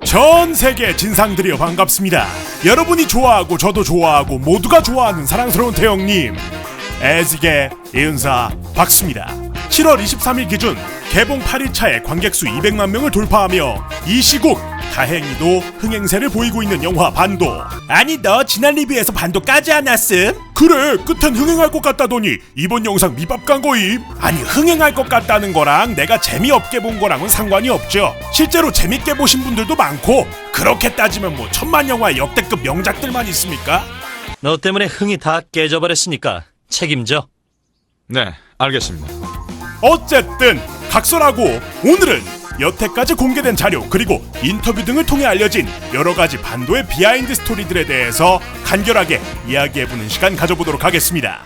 전 세계 진상들이여 반갑습니다. 여러분이 좋아하고 저도 좋아하고 모두가 좋아하는 사랑스러운 태영님 애지게 이은사 박수입니다. 7월 23일 기준 개봉 8일차에 관객수 200만 명을 돌파하며 이 시국 다행히도 흥행세를 보이고 있는 영화 반도. 아니 너 지난 리뷰에서 반도 까지 않았음? 그래 끝엔 흥행할 것 같다더니 이번 영상 밑밥 간 거임. 아니 흥행할 것 같다는 거랑 내가 재미없게 본 거랑은 상관이 없죠. 실제로 재밌게 보신 분들도 많고 그렇게 따지면 뭐 천만영화의 역대급 명작들만 있습니까? 너 때문에 흥이 다 깨져버렸으니까 책임져. 네, 알겠습니다. 어쨌든 각설하고 오늘은 여태까지 공개된 자료 그리고 인터뷰 등을 통해 알려진 여러가지 반도의 비하인드 스토리들에 대해서 간결하게 이야기해보는 시간 가져보도록 하겠습니다.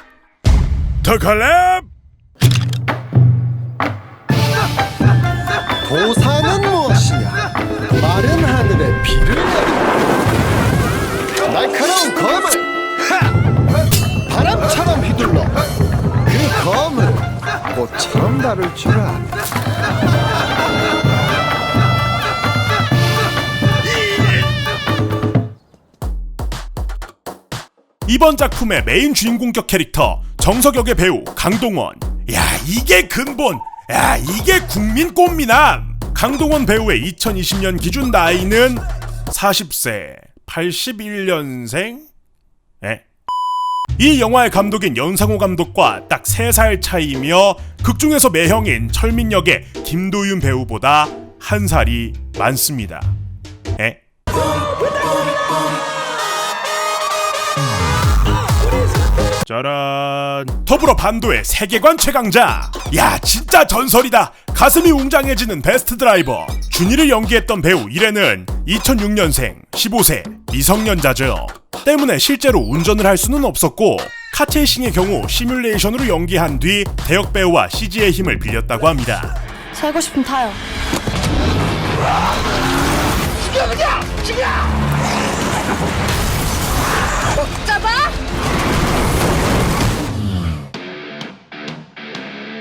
더 칼렙! 도사는 무엇이냐? 마른 하늘에 비를 내리고 날카로운 검을 바람처럼 휘둘러 그 검을 꽃처럼 다룰 줄 안다. 이번 작품의 메인 주인공격 캐릭터 정석역의 배우 강동원. 야 이게 근본, 야 이게 국민 꽃미남. 강동원 배우의 2020년 기준 나이는 40세 81년생? 이 영화의 감독인 연상호 감독과 딱 3살 차이며 극중에서 매형인 철민 역의 김도윤 배우보다 한 살이 많습니다. 짜란. 더불어 반도의 세계관 최강자. 야 진짜 전설이다. 가슴이 웅장해지는 베스트 드라이버 준이를 연기했던 배우 이래는 2006년생 15세 미성년자죠. 때문에 실제로 운전을 할 수는 없었고 카체이싱의 경우 시뮬레이션으로 연기한 뒤 대역 배우와 CG의 힘을 빌렸다고 합니다. 살고 싶으면 타요. 잡아!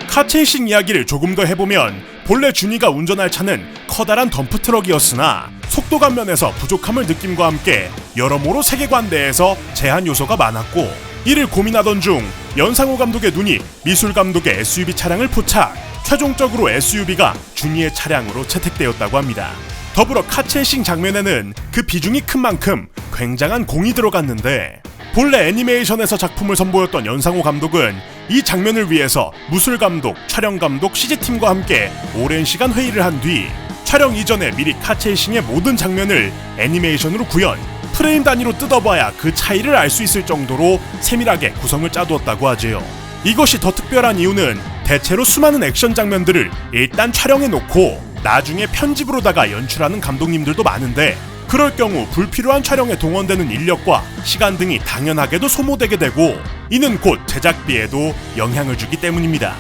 카체이싱 이야기를 조금 더 해보면 본래 준이가 운전할 차는 커다란 덤프트럭이었으나 속도감 면에서 부족함을 느낌과 함께 여러모로 세계관 내에서 제한 요소가 많았고 이를 고민하던 중 연상호 감독의 눈이 미술 감독의 SUV 차량을 포착. 최종적으로 SUV가 준이의 차량으로 채택되었다고 합니다. 더불어 카체이싱 장면에는 그 비중이 큰 만큼 굉장한 공이 들어갔는데 본래 애니메이션에서 작품을 선보였던 연상호 감독은 이 장면을 위해서 무술 감독, 촬영 감독, CG팀과 함께 오랜 시간 회의를 한 뒤 촬영 이전에 미리 카체이싱의 모든 장면을 애니메이션으로 구현, 프레임 단위로 뜯어봐야 그 차이를 알 수 있을 정도로 세밀하게 구성을 짜두었다고 하지요. 이것이 더 특별한 이유는 대체로 수많은 액션 장면들을 일단 촬영해놓고 나중에 편집으로다가 연출하는 감독님들도 많은데 그럴 경우 불필요한 촬영에 동원되는 인력과 시간 등이 당연하게도 소모되게 되고 이는 곧 제작비에도 영향을 주기 때문입니다.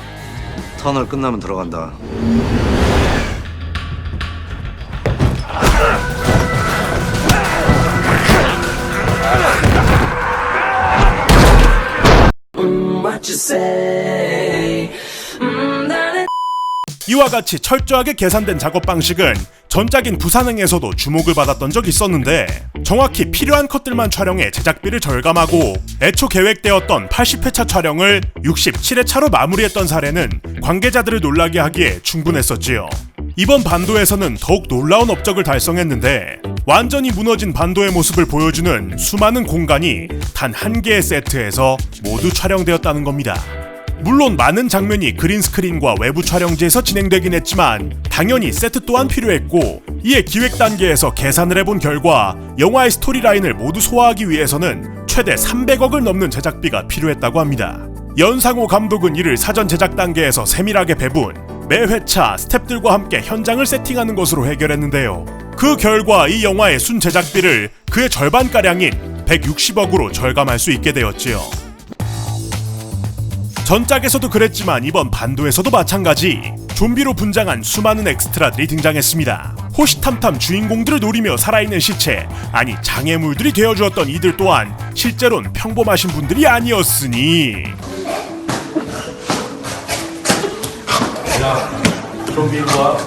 터널 끝나면 들어간다. 이와 같이 철저하게 계산된 작업 방식은 전작인 부산행에서도 주목을 받았던 적이 있었는데 정확히 필요한 컷들만 촬영해 제작비를 절감하고 애초 계획되었던 80회차 촬영을 67회차로 마무리했던 사례는 관계자들을 놀라게 하기에 충분했었지요. 이번 반도에서는 더욱 놀라운 업적을 달성했는데 완전히 무너진 반도의 모습을 보여주는 수많은 공간이 단 한 개의 세트에서 모두 촬영되었다는 겁니다. 물론 많은 장면이 그린스크린과 외부 촬영지에서 진행되긴 했지만 당연히 세트 또한 필요했고 이에 기획 단계에서 계산을 해본 결과 영화의 스토리라인을 모두 소화하기 위해서는 최대 300억을 넘는 제작비가 필요했다고 합니다. 연상호 감독은 이를 사전 제작 단계에서 세밀하게 배분, 매 회차 스태프들과 함께 현장을 세팅하는 것으로 해결했는데요. 그 결과 이 영화의 순 제작비를 그의 절반가량인 160억으로 절감할 수 있게 되었지요. 전작에서도 그랬지만 이번 반도에서도 마찬가지 좀비로 분장한 수많은 엑스트라들이 등장했습니다. 호시탐탐 주인공들을 노리며 살아있는 시체, 아니 장애물들이 되어주었던 이들 또한 실제로는 평범하신 분들이 아니었으니 야, 좀비 일로 와.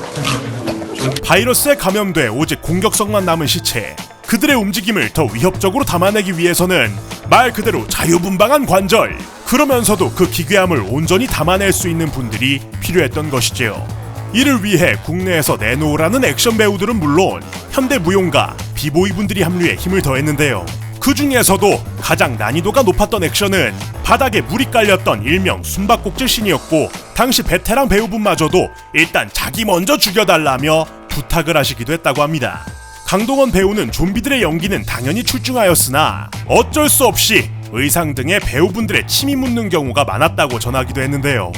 바이러스에 감염돼 오직 공격성만 남은 시체, 그들의 움직임을 더 위협적으로 담아내기 위해서는 말 그대로 자유분방한 관절, 그러면서도 그 기괴함을 온전히 담아낼 수 있는 분들이 필요했던 것이지요. 이를 위해 국내에서 내놓으라는 액션 배우들은 물론 현대 무용가, 비보이 분들이 합류해 힘을 더했는데요. 그 중에서도 가장 난이도가 높았던 액션은 바닥에 물이 깔렸던 일명 숨바꼭질 씬이었고, 당시 베테랑 배우분마저도 일단 자기 먼저 죽여달라며 부탁을 하시기도 했다고 합니다. 강동원 배우는 좀비들의 연기는 당연히 출중하였으나 어쩔 수 없이 의상 등에 배우분들의 침이 묻는 경우가 많았다고 전하기도 했는데요.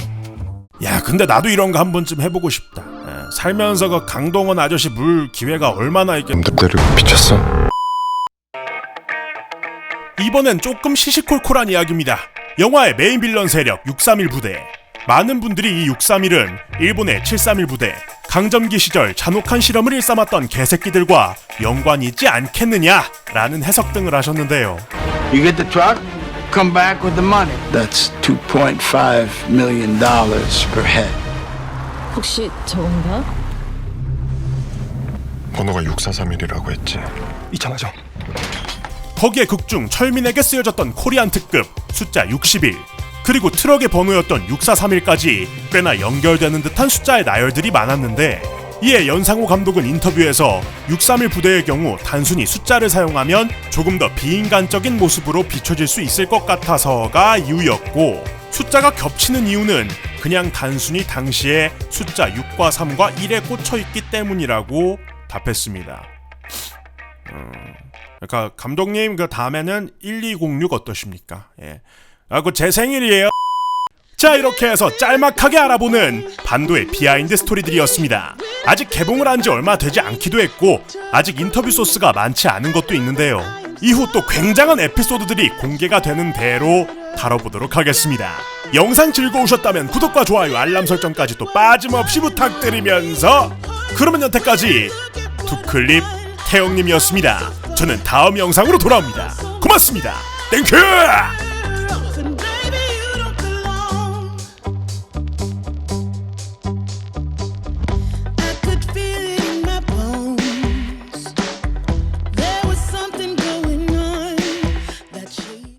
야, 근데 나도 이런 거 한 번쯤 해보고 싶다. 살면서 그 강동원 아저씨 물 기회가 얼마나 있겠... 때리고 미쳤어? 이번엔 조금 시시콜콜한 이야기입니다. 영화의 메인 빌런 세력 631 부대. 많은 분들이 이 631은 일본의 731 부대, 강점기 시절 잔혹한 실험을 일삼았던 개새끼들과 연관이 있지 않겠느냐라는 해석 등을 하셨는데요. You get the truck, come back with the money. That's $2.5 million per head. 혹시 저건가? 번호가 6431이라고 했지. 이참하죠. 거기에 극중 철민에게 쓰여졌던 코리안 특급 숫자 61, 그리고 트럭의 번호였던 6431까지 꽤나 연결되는 듯한 숫자의 나열들이 많았는데, 이에 연상호 감독은 인터뷰에서 631 부대의 경우 단순히 숫자를 사용하면 조금 더 비인간적인 모습으로 비춰질 수 있을 것 같아서가 이유였고, 숫자가 겹치는 이유는 그냥 단순히 당시에 숫자 6과 3과 1에 꽂혀있기 때문이라고 답했습니다. 그러니까 감독님 그 다음에는 1206 어떠십니까? 예. 그 제 생일이에요. 자, 이렇게 해서 짤막하게 알아보는 반도의 비하인드 스토리들이었습니다. 아직 개봉을 한 지 얼마 되지 않기도 했고 아직 인터뷰 소스가 많지 않은 것도 있는데요. 이후 또 굉장한 에피소드들이 공개가 되는 대로 다뤄보도록 하겠습니다. 영상 즐거우셨다면 구독과 좋아요, 알람 설정까지 또 빠짐없이 부탁드리면서, 그러면 여태까지 두클립 태영님이었습니다. 저는 다음 영상으로 돌아옵니다. 고맙습니다. 땡큐!